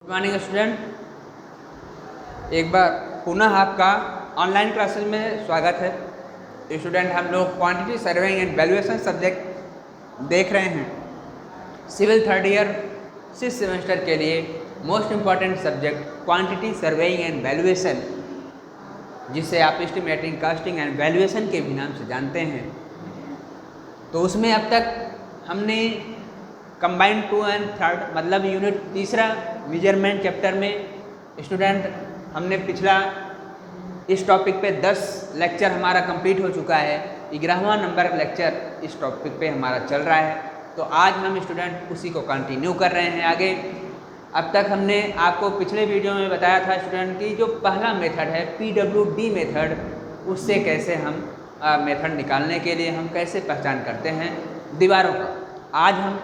Morning student, एक बार पुनः आपका ऑनलाइन क्लासेस में स्वागत है। स्टूडेंट, हम लोग quantity surveying and valuation subject देख रहे हैं। सिविल थर्ड ईयर 6 सेमेस्टर के लिए most important subject quantity surveying and valuation, जिसे आप एस्टिमेटिंग, कास्टिंग एंड वैल्यूएशन के भी नाम से जानते हैं। तो उसमें अब तक हमने कंबाइंड 2 एंड थर्ड मतलब यूनिट तीसरा मेजरमेंट चैप्टर में स्टूडेंट हमने पिछला इस टॉपिक पे 10 लेक्चर हमारा कंप्लीट हो चुका है। 11वां नंबर लेक्चर इस टॉपिक पे हमारा चल रहा है। तो आज हम स्टूडेंट उसी को कंटिन्यू कर रहे हैं आगे। अब तक हमने आपको पिछले वीडियो में बताया था स्टूडेंट की जो पहला मेथड है PWD मेथड, उससे कैसे हम मेथड निकालने के लिए हम कैसे पहचान करते हैं दीवारों का। आज हम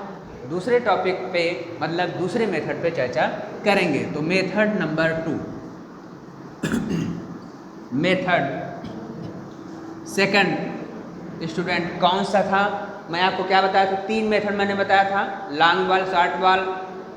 दूसरे टॉपिक पे मतलब दूसरे मेथड पे चर्चा करेंगे। तो method number 2 method second student कौन सा था? मैं आपको क्या बताया था? 3 मेथड मैंने बताया था, long wall, short wall,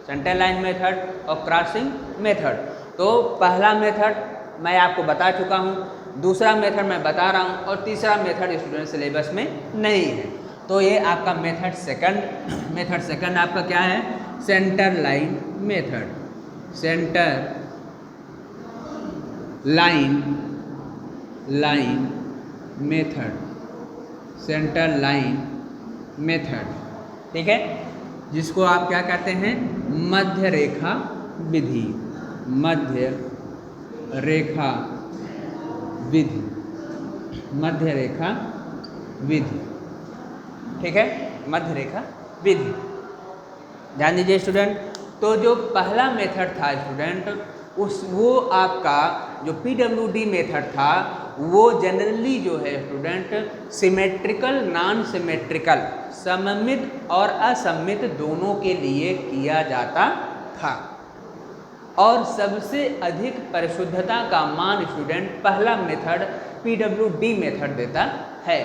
centre line method और क्रॉसिंग मेथड। तो पहला मेथड मैं आपको बता चुका हूँ, दूसरा मेथड मैं बता रहा हूँ और तीसरा मेथड स्टूडेंट सिलेबस में नहीं है। तो ये आपका मेथड सेकंड आपका क्या है? Centre line method. Centre line method, centre line method, ठीक है, जिसको आप क्या कहते हैं? मध्य रेखा विधि। मध्य रेखा विधि, मध्य रेखा विधि, ठीक है, मध्य रेखा विधि। ध्यान दीजिए स्टूडेंट। तो जो पहला मेथड था स्टूडेंट, वो आपका जो PWD मेथड था वो जनरली जो है स्टूडेंट सिमेट्रिकल, नॉन सिमेट्रिकल, सममित और असममित दोनों के लिए किया जाता था और सबसे अधिक परिशुद्धता का मान स्टूडेंट पहला मेथड PWD मेथड देता है।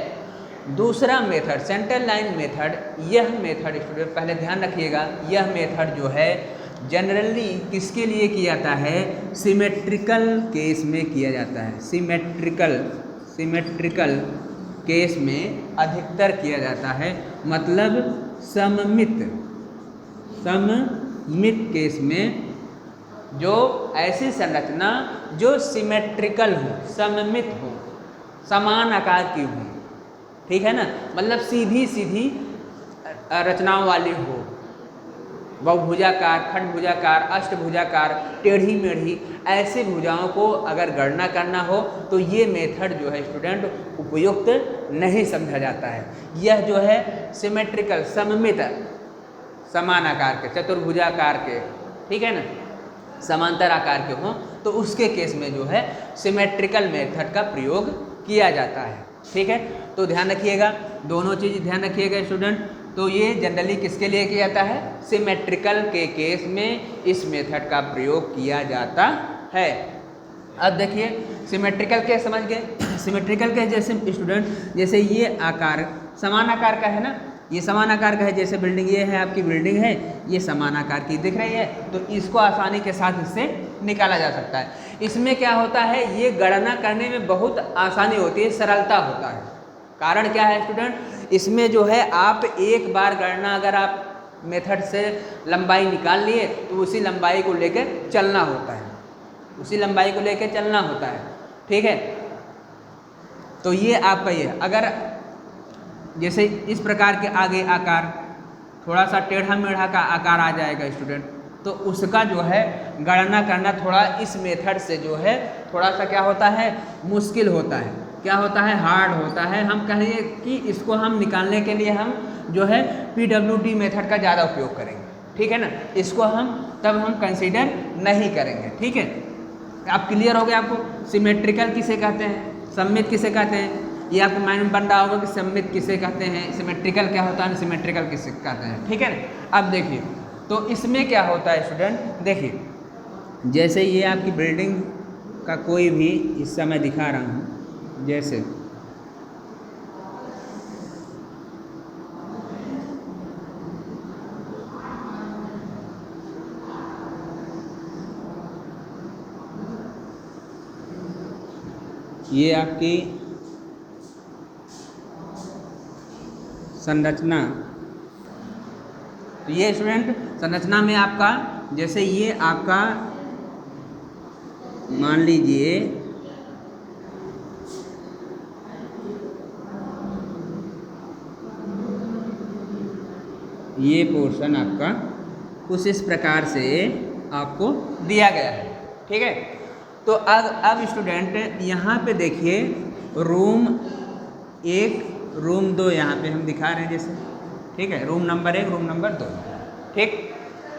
दूसरा मेथड सेंटर लाइन मेथड, यह मेथड स्टूडेंट पहले ध्यान रखिएगा, यह मेथड जो है जनरली किसके लिए किया जाता है? सिमेट्रिकल केस में किया जाता है। सिमेट्रिकल केस में अधिकतर किया जाता है, मतलब सममित केस में जो ऐसी संरचना जो सिमेट्रिकल हो, सममित हो, समान आकार की हो, ठीक है ना, मतलब सीधी रचनाओं वाली हो, बहुभुजाकार, खंडभुजाकार, अष्टभुजाकार, टेढ़ी मेढ़ी, ऐसे भुजाओं को अगर गणना करना हो तो ये मेथड जो है स्टूडेंट उपयुक्त नहीं समझा जाता है। यह जो है सिमेट्रिकल, सममित, समान आकार के, चतुर्भुजाकार के, ठीक है ना, समांतर आकार के हों तो उसके केस में जो है सिमेट्रिकल मेथड का प्रयोग किया जाता है, ठीक है। तो ध्यान रखिएगा, दोनों चीज़ ध्यान रखिएगा स्टूडेंट। तो ये जनरली किसके लिए किया जाता है? सिमेट्रिकल के केस में इस मेथड का प्रयोग किया जाता है। अब देखिए सिमेट्रिकल केस समझ गए। सिमेट्रिकल केस जैसे स्टूडेंट, जैसे ये आकार समान आकार का है ना, ये समान आकार का है, जैसे बिल्डिंग ये है, आपकी बिल्डिंग है, ये समान आकार की दिख रही है, तो इसको आसानी के साथ इससे निकाला जा सकता है। इसमें क्या होता है? ये गणना करने में बहुत आसानी होती है, सरलता होता है। कारण क्या है स्टूडेंट? इसमें जो है आप एक बार गणना अगर आप मेथड से लंबाई निकाल लिए तो उसी लंबाई को लेकर चलना होता है, उसी लंबाई को लेकर चलना होता है, ठीक है। तो ये आपका ये अगर जैसे इस प्रकार के आगे आकार थोड़ा सा टेढ़ा मेढ़ा का आकार आ जाएगा स्टूडेंट, तो उसका जो है गणना करना थोड़ा इस मेथड से जो है थोड़ा सा क्या होता है? मुश्किल होता है। क्या होता है? हार्ड होता है। हम कहिए कि इसको हम निकालने के लिए हम जो है PWD मेथड का ज़्यादा उपयोग करेंगे, ठीक है ना, इसको हम कंसीडर नहीं करेंगे, ठीक है। आप क्लियर हो गया? आपको सिमेट्रिकल किसे कहते हैं, सममित किसे कहते हैं, ये आपको माइंड में बन रहा होगा कि सममित किसे कहते हैं, सिमेट्रिकल क्या होता है, सिमेट्रिकल किसे कहते हैं, ठीक है ना। अब देखिए तो इसमें क्या होता है स्टूडेंट, देखिए जैसे ये आपकी बिल्डिंग का कोई भी हिस्सा मैं दिखा रहा हूँ, जैसे ये आपकी संरचना। तो ये स्टूडेंट संरचना में आपका, जैसे ये आपका मान लीजिए ये पोर्शन आपका कुछ इस प्रकार से आपको दिया गया है, ठीक है। तो अब स्टूडेंट यहाँ पे देखिए रूम 1 रूम 2 यहाँ पे हम दिखा रहे हैं जैसे, ठीक है, रूम नंबर 1 रूम नंबर 2, ठीक।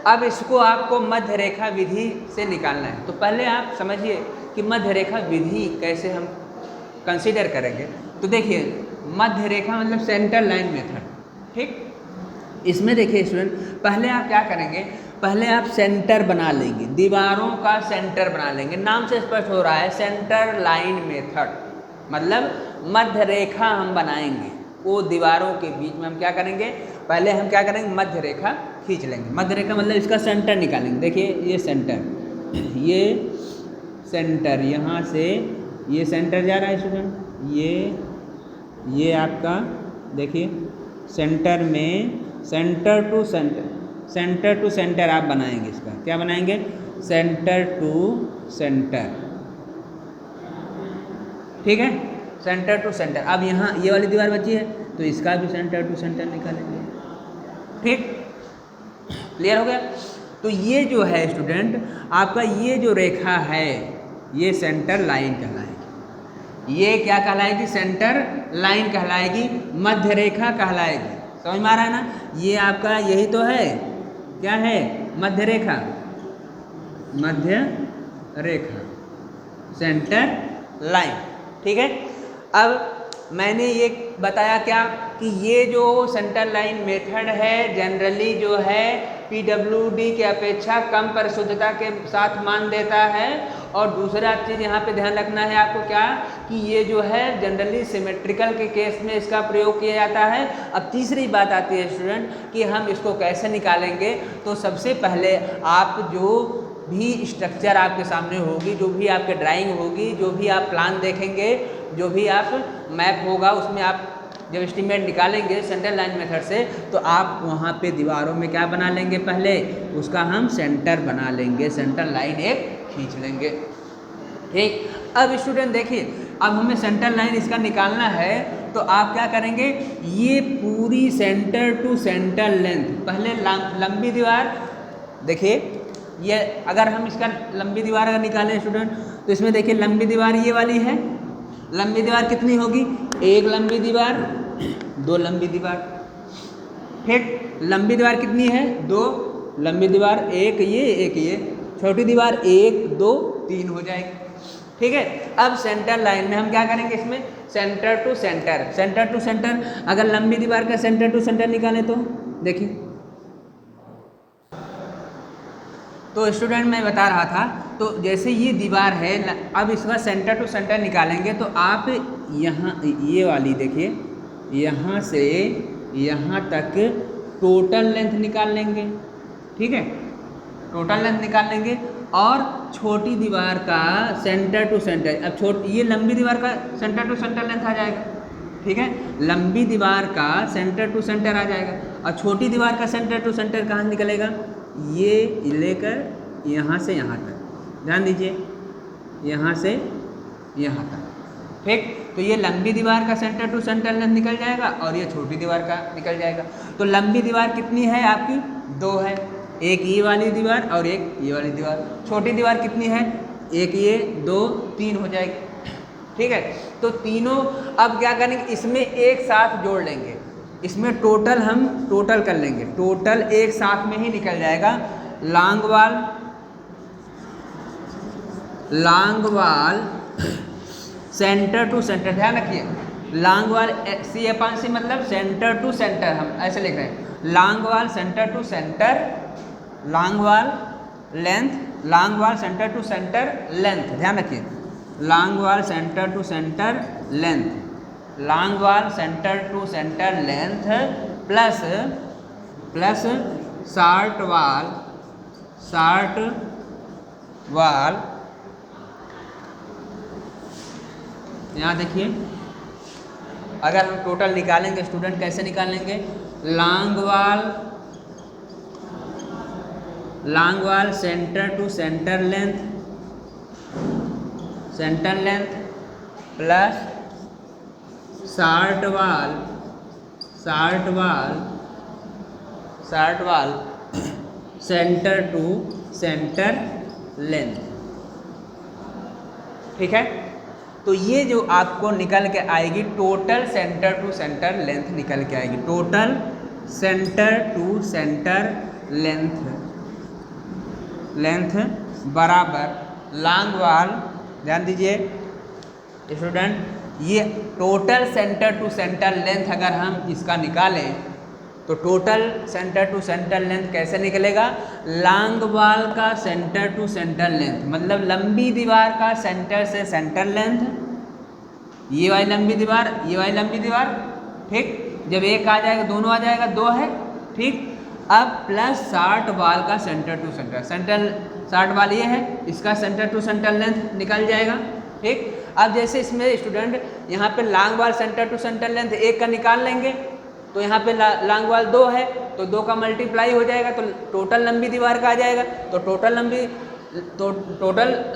अब इसको आपको मध्य रेखा विधि से निकालना है। तो पहले आप समझिए कि मध्य रेखा विधि कैसे हम कंसीडर करेंगे। तो देखिए मध्य रेखा मतलब सेंटर लाइन मेथड, ठीक। इसमें देखिए स्टूडेंट पहले आप क्या करेंगे, पहले आप सेंटर बना लेंगे, दीवारों का सेंटर बना लेंगे। नाम से स्पष्ट हो रहा है सेंटर लाइन मेथड, मतलब मध्य रेखा हम बनाएंगे। वो दीवारों के बीच में हम क्या करेंगे, पहले हम क्या करेंगे, मध्य रेखा खींच लेंगे। मध्य रेखा मतलब इसका सेंटर निकालेंगे। देखिए ये सेंटर, ये सेंटर, यहाँ से ये सेंटर जा रहा है स्टूडेंट, ये आपका देखिए सेंटर में centre to centre, centre to centre आप बनाएंगे। इसका क्या बनाएंगे, सेंटर टू सेंटर, ठीक है, सेंटर टू सेंटर। अब यहाँ ये वाली दीवार बची है तो इसका भी सेंटर टू सेंटर निकालेंगे, ठीक, क्लियर हो गया। तो ये जो है स्टूडेंट आपका ये जो रेखा है ये सेंटर लाइन कहलाएगी। ये क्या कहलाएगी, सेंटर लाइन कहलाएगी, मध्य रेखा कहलाएगी। समझ में आ रहा है ना, ये आपका यही तो है, क्या है, मध्य रेखा, मध्य रेखा, सेंटर लाइन, ठीक है। अब मैंने ये बताया क्या कि ये जो सेंटर लाइन मेथड है जनरली जो है PWD के अपेक्षा कम परिशुद्धता के साथ मान देता है। और दूसरा चीज़ यहाँ पे ध्यान रखना है आपको क्या, कि ये जो है जनरली सिमेट्रिकल के केस में इसका प्रयोग किया जाता है। अब तीसरी बात आती है स्टूडेंट कि हम इसको कैसे निकालेंगे। तो सबसे पहले आप जो भी स्ट्रक्चर आपके सामने होगी, जो भी आपके ड्राइंग होगी, जो भी आप प्लान देखेंगे, जो भी आप मैप होगा, उसमें आप जब एस्टीमेट निकालेंगे सेंटर लाइन मेथड से, तो आप वहाँ पे दीवारों में क्या बना लेंगे, पहले उसका हम सेंटर बना लेंगे, सेंटर लाइन एक खींच लेंगे, ठीक। अब स्टूडेंट देखिए अब हमें सेंटर लाइन इसका निकालना है, तो आप क्या करेंगे, ये पूरी सेंटर टू सेंटर लेंथ, पहले लंबी दीवार, देखिए ये अगर हम इसका लंबी दीवार अगर निकालें स्टूडेंट, तो इसमें देखिए लंबी दीवार ये वाली है। लंबी दीवार कितनी होगी, एक लंबी दीवार, दो लंबी दीवार, ठीक। लंबी दीवार कितनी है, दो, लंबी दीवार एक ये, छोटी दीवार 1 2 3 हो जाएगी, ठीक है। अब सेंटर लाइन में हम क्या करेंगे, इसमें centre to centre, centre to centre, अगर लंबी दीवार का सेंटर टू सेंटर निकालें तो देखिए, तो स्टूडेंट मैं बता रहा था, तो जैसे ये दीवार है, अब इसका सेंटर टू सेंटर निकालेंगे तो आप यहाँ ये वाली देखिए, यहाँ से यहाँ तक टोटल लेंथ निकाल लेंगे, ठीक है, टोटल लेंथ निकाल लेंगे। और छोटी दीवार का सेंटर टू सेंटर, अब ये लंबी दीवार का सेंटर टू सेंटर लेंथ आ जाएगा, ठीक है, लंबी दीवार का सेंटर टू सेंटर आ जाएगा। और छोटी दीवार का सेंटर टू सेंटर कहाँ निकलेगा, ये लेकर यहाँ से यहाँ तक, ध्यान दीजिए, यहाँ से यहाँ तक, ठीक। तो ये लंबी दीवार का सेंटर टू सेंटर लेंथ निकल जाएगा और ये छोटी दीवार का निकल जाएगा। तो लंबी दीवार कितनी है आपकी, 2 है, एक ये वाली दीवार और एक ये वाली दीवार। छोटी दीवार कितनी है, एक ये, 2 3 हो जाएगी, ठीक है। तो तीनों अब क्या करेंगे, इसमें एक साथ जोड़ लेंगे, इसमें टोटल हम टोटल कर लेंगे, टोटल एक साथ में ही निकल जाएगा। Long wall centre to centre, ध्यान रखिए, लॉन्ग वाल C/C मतलब सेंटर टू सेंटर, हम ऐसे लिख रहे हैं, long wall centre to centre, long wall length, long wall centre to centre length, ध्यान रखिए, long wall centre to centre length, long wall centre to centre length plus short wall यहाँ देखिए, अगर हम टोटल निकालेंगे स्टूडेंट, कैसे निकालेंगे? Long wall centre to centre length plus short wall centre to centre length. ठीक है, तो ये जो आपको निकल के आएगी total centre to centre length निकल के आएगी। Total centre to centre length बराबर लॉन्ग वाल, ध्यान दीजिए स्टूडेंट, ये total centre to centre length अगर हम इसका निकालें तो total centre to centre length कैसे निकलेगा? लॉन्ग वाल का सेंटर टू सेंटर लेंथ, मतलब लंबी दीवार का सेंटर से सेंटर लेंथ, ये वाली लंबी दीवार, ये वाली लंबी दीवार, ठीक, जब एक आ जाएगा दोनों आ जाएगा, दो है, ठीक। अब प्लस शार्ट वाल का सेंटर टू सेंटर शार्ट वाल ये है, इसका सेंटर टू सेंटर लेंथ निकल जाएगा, ठीक। अब जैसे इसमें स्टूडेंट यहाँ पे long wall centre to centre length एक का निकाल लेंगे, तो यहाँ पे लॉन्ग वाल 2 है, तो 2 का मल्टीप्लाई हो जाएगा तो टोटल लंबी दीवार का आ जाएगा। तो टोटल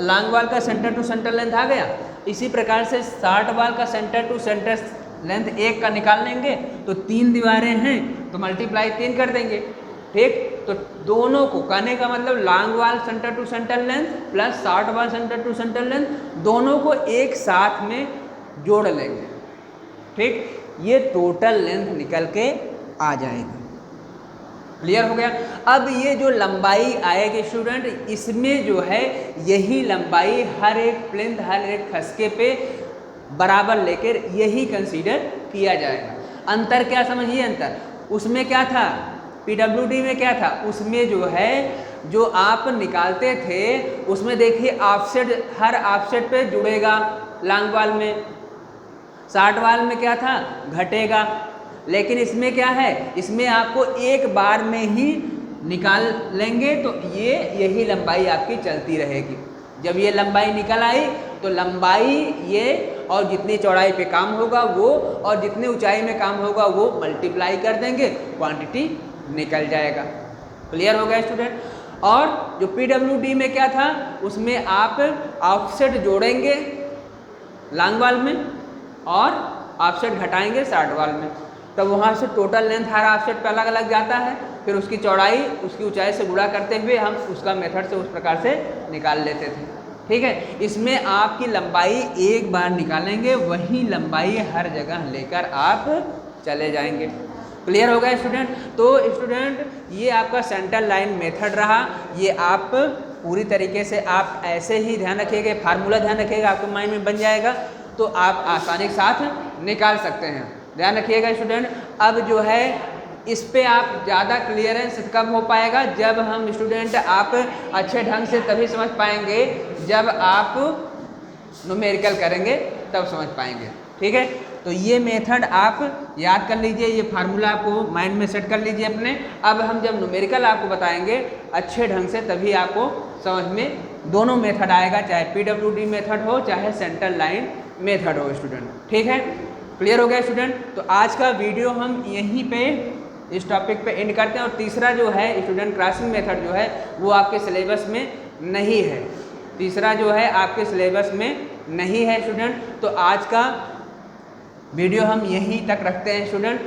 लॉन्ग वाल का सेंटर टू सेंटर लेंथ आ गया। इसी प्रकार से शार्ट वाल का सेंटर टू सेंटर लेंथ 1 का निकाल लेंगे, तो 3 दीवारें हैं तो मल्टीप्लाई 3 कर देंगे, ठीक। तो दोनों को कहने का मतलब long wall centre to centre length plus short wall centre to centre length, दोनों को एक साथ में जोड़ लेंगे, ठीक। ये टोटल लेंथ निकल के आ जाएगी। क्लियर हो गया? अब ये जो लंबाई आएगी स्टूडेंट, इसमें जो है यही लंबाई हर एक प्लिंथ, हर एक खसके पे बराबर लेकर यही कंसीडर किया जाएगा। अंतर क्या समझिए? अंतर उसमें क्या था, PWD में क्या था, उसमें जो है जो आप निकालते थे उसमें देखिए ऑफसेट, हर ऑफसेट पे जुड़ेगा लॉन्ग वाल में, शार्ट वाल में क्या था, घटेगा। लेकिन इसमें क्या है, इसमें आपको एक बार में ही निकाल लेंगे तो ये यही लंबाई आपकी चलती रहेगी। जब ये लंबाई निकल आई तो लंबाई ये और जितनी चौड़ाई पे काम होगा वो और जितनी ऊंचाई में काम होगा वो मल्टीप्लाई कर देंगे, क्वांटिटी निकल जाएगा। क्लियर हो गया स्टूडेंट? और जो PWD में क्या था, उसमें आप ऑफसेट जोड़ेंगे लॉन्ग वाल में और ऑफसेट घटाएंगे शार्ट वाल में, तब वहाँ से टोटल लेंथ हर ऑफसेट पे अलग अलग जाता है, फिर उसकी चौड़ाई उसकी ऊंचाई से गुणा करते हुए हम उसका मेथड से उस प्रकार से निकाल लेते थे, ठीक है। इसमें आपकी लंबाई एक बार निकालेंगे, वही लंबाई हर जगह लेकर आप चले जाएंगे। क्लियर हो गया स्टूडेंट? तो स्टूडेंट ये आपका सेंटर लाइन मेथड रहा, ये आप पूरी तरीके से आप ऐसे ही ध्यान रखिएगा, फार्मूला ध्यान रखिएगा, आपके माइंड में बन जाएगा तो आप आसानी के साथ निकाल सकते हैं। ध्यान रखिएगा स्टूडेंट। अब जो है इस पे आप ज़्यादा क्लियरेंस कब हो पाएगा, जब हम स्टूडेंट आप अच्छे ढंग से तभी समझ पाएंगे जब आप न्यूमेरिकल करेंगे तब समझ पाएंगे, ठीक है। तो ये मेथड आप याद कर लीजिए, ये फार्मूला आपको माइंड में सेट कर लीजिए अपने। अब हम जब न्यूमेरिकल आपको बताएंगे अच्छे ढंग से तभी आपको समझ में दोनों मेथड आएगा, चाहे PWD मेथड हो चाहे सेंटर लाइन मेथड हो स्टूडेंट, ठीक है। क्लियर हो गया स्टूडेंट? तो आज का वीडियो हम यहीं पे इस टॉपिक पे एंड करते हैं। और तीसरा जो है स्टूडेंट क्रॉसिंग मेथड जो है वो आपके सिलेबस में नहीं है, तीसरा जो है आपके सिलेबस में नहीं है स्टूडेंट। तो आज का वीडियो हम यहीं तक रखते हैं स्टूडेंट,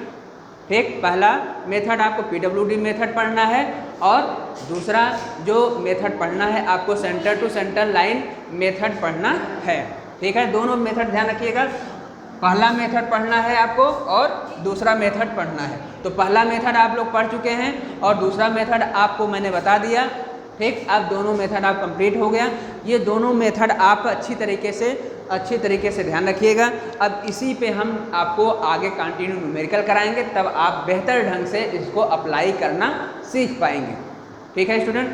ठीक। पहला मेथड आपको PWD मेथड पढ़ना है और दूसरा जो मेथड पढ़ना है आपको centre to centre line method पढ़ना है, ठीक है। दोनों मेथड ध्यान रखिएगा, पहला मेथड पढ़ना है आपको और दूसरा मेथड पढ़ना है। तो पहला मेथड आप लोग पढ़ चुके हैं और दूसरा मेथड आपको मैंने बता दिया, ठीक। अब दोनों मेथड आप कंप्लीट हो गया। ये दोनों मेथड आप अच्छी तरीके से ध्यान रखिएगा। अब इसी पे हम आपको आगे कंटिन्यू न्यूमेरिकल कराएंगे, तब आप बेहतर ढंग से इसको अप्लाई करना सीख पाएंगे, ठीक है स्टूडेंट।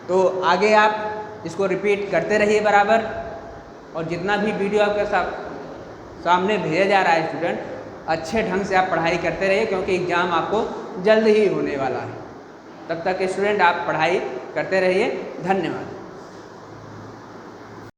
तो आगे आप इसको रिपीट करते रहिए बराबर, और जितना भी वीडियो आपके सामने भेजा जा रहा है स्टूडेंट, अच्छे ढंग से आप पढ़ाई करते रहिए, क्योंकि एग्ज़ाम आपको जल्द ही होने वाला है। तब तक स्टूडेंट आप पढ़ाई करते रहिए। धन्यवाद।